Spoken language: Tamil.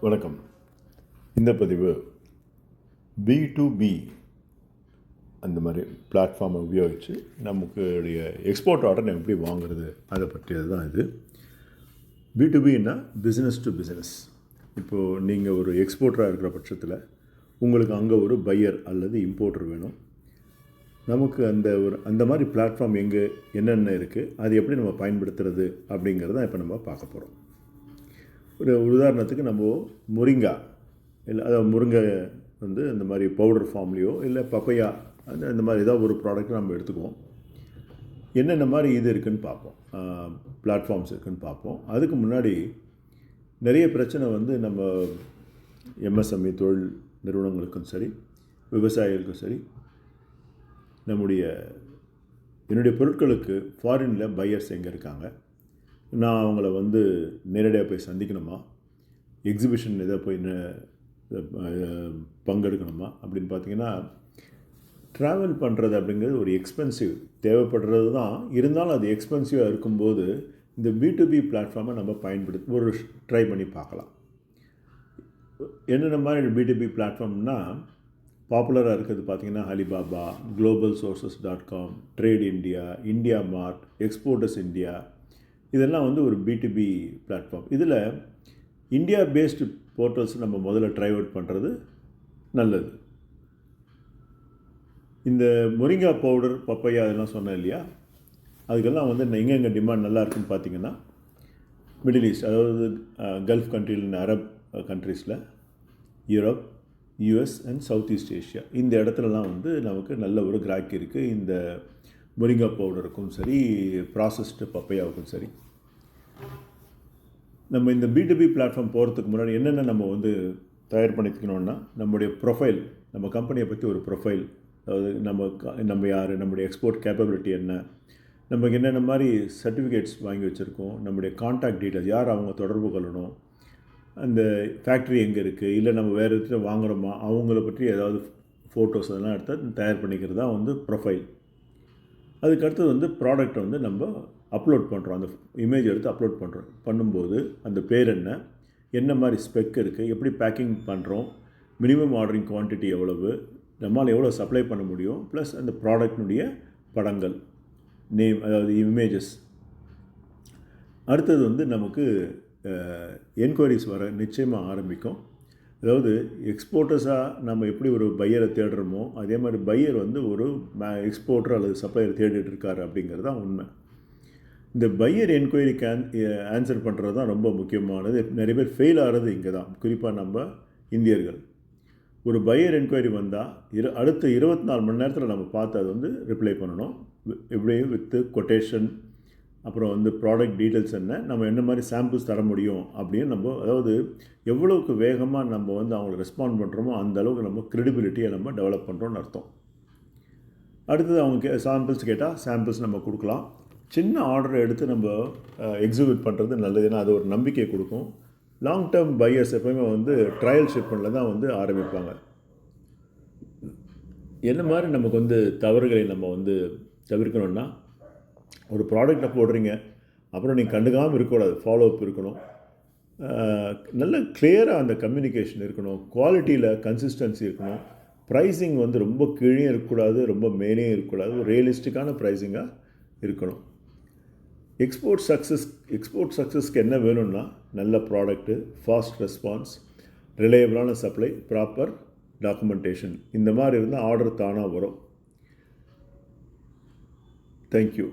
வணக்கம். இந்த பதிவு B2B அந்த மாதிரி பிளாட்ஃபார்மை உபயோகித்து நமக்குடைய எக்ஸ்போர்ட் ஆர்டர் நம்ம எப்படி வாங்குறது அதை பற்றியது தான் இது. B2Bன்னா பிஸ்னஸ் டு பிஸ்னஸ். இப்போது நீங்கள் ஒரு எக்ஸ்போர்ட்டராக இருக்கிற பட்சத்தில் உங்களுக்கு அங்கே ஒரு பையர் அல்லது இம்போர்ட்டர் வேணும். நமக்கு அந்த மாதிரி பிளாட்ஃபார்ம் எங்கே என்னென்ன இருக்குது, அது எப்படி நம்ம பயன்படுத்துறது அப்படிங்கிறத இப்போ நம்ம பார்க்க போகிறோம். ஒரு உதாரணத்துக்கு நம்ம முருங்கா இல்லை, அதாவது முருங்கை இந்த மாதிரி பவுடர் ஃபார்ம்லேயோ இல்லை பப்பையா அந்த மாதிரி ஏதாவது ஒரு ப்ராடக்ட் நம்ம எடுத்துக்குவோம். என்னென்ன மாதிரி இது இருக்குதுன்னு பார்ப்போம், பிளாட்ஃபார்ம்ஸ் இருக்குதுன்னு பார்ப்போம். அதுக்கு முன்னாடி நிறைய பிரச்சனை நம்ம MSME தொழில் நிறுவனங்களுக்கும் சரி, விவசாயிகளுக்கும் சரி, என்னுடைய பொருட்களுக்கு ஃபாரினில் பையர்ஸ் எங்கே இருக்காங்க, நான் அவங்கள நேரடியாக போய் சந்திக்கணுமா, எக்ஸிபிஷன் எதை போய் பங்கெடுக்கணுமா அப்படின்னு பார்த்தீங்கன்னா, ட்ராவல் பண்ணுறது அப்படிங்கிறது ஒரு எக்ஸ்பென்சிவ் தேவைப்படுறது தான். இருந்தாலும் அது எக்ஸ்பென்சிவாக இருக்கும்போது இந்த B2B பிளாட்ஃபார்மை நம்ம பயன்படுத்தி ட்ரை பண்ணி பார்க்கலாம். என்னென்ன மாதிரி B2B பிளாட்ஃபார்ம்னா பாப்புலராக இருக்கிறது பார்த்திங்கன்னா Alibaba, globalsources.com, trade India, India mart, exporters India, இதெல்லாம் ஒரு B2B பிளாட்ஃபார்ம். இதில் இந்தியா பேஸ்டு போர்ட்டல்ஸ் நம்ம முதல்ல ட்ரை அவுட் பண்ணுறது நல்லது. இந்த முருங்கா பவுடர், பப்பையா அதெல்லாம் சொன்னேன் இல்லையா, அதுக்கெல்லாம் எங்கெங்கே டிமாண்ட் நல்லா இருக்குன்னு பார்த்தீங்கன்னா, மிடில் ஈஸ்ட், அதாவது கல்ஃப் கண்ட்ரியில், அரப் கண்ட்ரீஸில், Europe, US and South East Asia, இந்த இடத்துலலாம் நமக்கு நல்ல ஒரு கிராக்கி இருக்குது. இந்த முருங்கா பவுடருக்கும் சரி, ப்ராசஸ்டு பப்பையாவுக்கும் சரி. நம்ம இந்த B2B பிளாட்ஃபார்ம் போகிறதுக்கு முன்னாடி என்னென்ன நம்ம தயார் பண்ணிக்கணும்னா, நம்முடைய ப்ரொஃபைல், நம்ம கம்பெனியை பற்றி ஒரு ப்ரொஃபைல், அதாவது நம்ம யார், நம்முடைய எக்ஸ்போர்ட் கேப்பபிலிட்டி என்ன, நமக்கு என்னென்ன மாதிரி சர்டிஃபிகேட்ஸ் வாங்கி வச்சுருக்கோம், நம்முடைய கான்டாக்ட் டீட்டெயில்ஸ், யார் அவங்க தொடர்பு கொள்ளணும், அந்த ஃபேக்ட்ரி எங்கே இருக்குது, இல்லை நம்ம வேறு இடத்துல வாங்குகிறோமா, அவங்கள பற்றி ஏதாவது ஃபோட்டோஸ் அதெல்லாம் எடுத்து தயார் பண்ணிக்கிறது தான் ப்ரொஃபைல். அதுக்கடுத்தது ப்ராடக்டை நம்ம அப்லோட் பண்ணுறோம். அந்த இமேஜ் எடுத்து அப்லோட் பண்ணும்போது அந்த பேர் என்ன மாதிரி ஸ்பெக் இருக்குது, எப்படி பேக்கிங் பண்ணுறோம், மினிமம் ஆர்டரிங் குவான்டிட்டி எவ்வளவு, நம்மால் எவ்வளோ சப்ளை பண்ண முடியும், ப்ளஸ் அந்த ப்ராடக்டினுடைய படங்கள், நேம், அதாவது இமேஜஸ். அடுத்தது நமக்கு என்கொயரிஸ் வர நிச்சயமாக ஆரம்பிக்கும். அதாவது எக்ஸ்போர்ட்டர்ஸாக நம்ம எப்படி ஒரு பையரை தேடுறோமோ, அதே மாதிரி பையர் ஒரு எக்ஸ்போர்ட்டர் அல்லது சப்ளையர் தேடிட்டு இருக்காரு அப்படிங்கிறது தான் உண்மை. இந்த பையர் என்கொயரிக்கு ஆன்சர் பண்ணுறது தான் ரொம்ப முக்கியமானது. நிறைய பேர் ஃபெயில் ஆகிறது இங்கே தான், குறிப்பாக நம்ம இந்தியர்கள். ஒரு பையர் என்கொயரி வந்தால் அடுத்த 24 மணி நேரத்தில் நம்ம பார்த்து அது ரிப்ளை பண்ணணும். எப்படியும் வித்து கொட்டேஷன், அப்புறம் ப்ராடக்ட் டீட்டெயில்ஸ் நம்ம என்ன மாதிரி சாம்பிள்ஸ் தர முடியும் அப்படின்னு நம்ம, அதாவது எவ்வளோக்கு வேகமாக நம்ம அவங்களை ரெஸ்பாண்ட் பண்ணுறோமோ அந்த அளவுக்கு நம்ம க்ரெடிபிலிட்டியை நம்ம டெவலப் பண்ணுறோன்னு அர்த்தம். அடுத்தது அவங்க சாம்பிள்ஸ் கேட்டால் சாம்பிள்ஸ் நம்ம கொடுக்கலாம். சின்ன ஆர்டரை எடுத்து நம்ம எக்ஸிக்யூட் பண்ணுறது நல்லது, ஏன்னா அது ஒரு நம்பிக்கை கொடுக்கும். லாங் டேர்ம் பையர்ஸ் எப்போயுமே ட்ரையல் ஷிப்மெண்ட்டில் தான் ஆரம்பிப்பாங்க. என்ன மாதிரி நமக்கு தவறுகளை நம்ம தவிர்க்கணும்னா, ஒரு ப்ராடக்டை போடுறீங்க, அப்புறம் நீங்கள் கண்டுக்காமல் இருக்கக்கூடாது, ஃபாலோ அப் இருக்கணும், நல்ல கிளியராக அந்த கம்யூனிகேஷன் இருக்கணும், குவாலிட்டியில் கன்சிஸ்டன்சி இருக்கணும், ப்ரைஸிங் ரொம்ப கீழே இருக்கக்கூடாது, ரொம்ப மேலேயும் இருக்கக்கூடாது, ஒரு ரியலிஸ்டிக்கான ப்ரைஸிங்காக இருக்கணும். எக்ஸ்போர்ட் சக்ஸஸ்க்கு என்ன வேணும்னா, நல்ல ப்ராடக்ட்டு, ஃபாஸ்ட் ரெஸ்பான்ஸ், ரிலையபிளான சப்ளை, ப்ராப்பர் டாக்குமெண்டேஷன். இந்த மாதிரி இருந்தால் ஆர்டர் தானாக வரும். தேங்க்யூ.